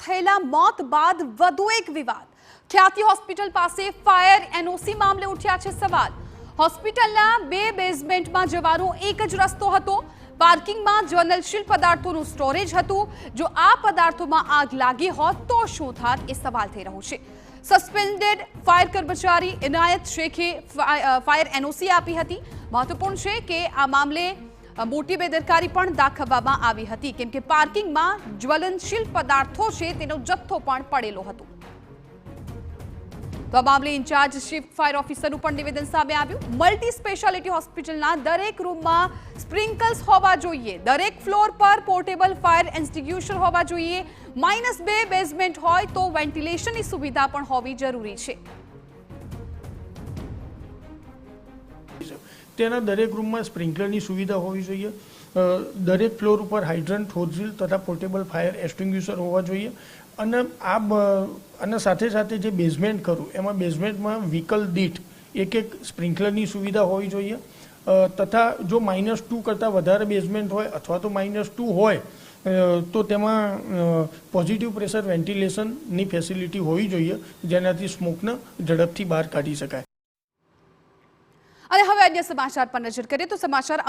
થયેલા મોત બાદ વધુ એક વિવાદ। ખ્યાતિ હોસ્પિટલ પાસે ફાયર એનઓસી મામલે ઉઠ્યા છે સવાલ। હોસ્પિટલના બે બેઝમેન્ટમાં જવાનો એક જ રસ્તો હતો। પાર્કિંગમાં જ્વલનશીલ પદાર્થોનું સ્ટોરેજ હતું। જો આ પદાર્થોમાં આગ લાગી હોત તો શું થાત એ સવાલ થઈ રહ્યો છે। સસ્પેન્ડેડ ફાયર કર્મચારી ઇનાયત શેખે ફાયર એનઓસી આપી હતી। મહત્વપૂર્ણ છે કે આ મામલે મોટી બેદરકારી પણ દાખવવામાં આવી હતી, કેમ કે પાર્કિંગમાં જ્વલનશીલ પદાર્થો છે તેનો જથ્થો પણ પડેલો હતો। તો આ મામલે ઇન્ચાર્જ ચીફ ફાયર ઓફિસરનું પણ નિવેદન સામે આવ્યું। મલ્ટી સ્પેશિયાલિટી હોસ્પિટલના દરેક રૂમમાં સ્પ્રિંકલ્સ હોવા જોઈએ। દરેક ફ્લોર પર પોર્ટેબલ ફાયર એક્સ્ટિંગ્યુશર હોવા જોઈએ। -2 બેઝમેન્ટ હોય તો વેન્ટિલેશનની સુવિધા પણ હોવી જરૂરી છે। તેના દરેક રૂમમાં સ્પ્રિંકલરની સુવિધા હોવી જોઈએ। દરેક ફ્લોર ઉપર હાઇડ્રન્ટ, હોઝિલ તથા પોર્ટેબલ ફાયર એક્સ્ટિંગ્યુશર હોવા જોઈએ। અને સાથે સાથે જે બેઝમેન્ટ કરું એમાં બેઝમેન્ટમાં વ્હીકલ દીઠ એક સ્પ્રિંકલરની સુવિધા હોવી જોઈએ। તથા જો -2 કરતાં વધારે બેઝમેન્ટ હોય અથવા તો -2 હોય તો તેમાં પોઝિટિવ પ્રેશર વેન્ટિલેશનની ફેસિલિટી હોવી જોઈએ, જેનાથી સ્મોકને ઝડપથી બહાર કાઢી શકાય। અને હવે અન્ય સમાચાર પર નજર કરીએ તો સમાચાર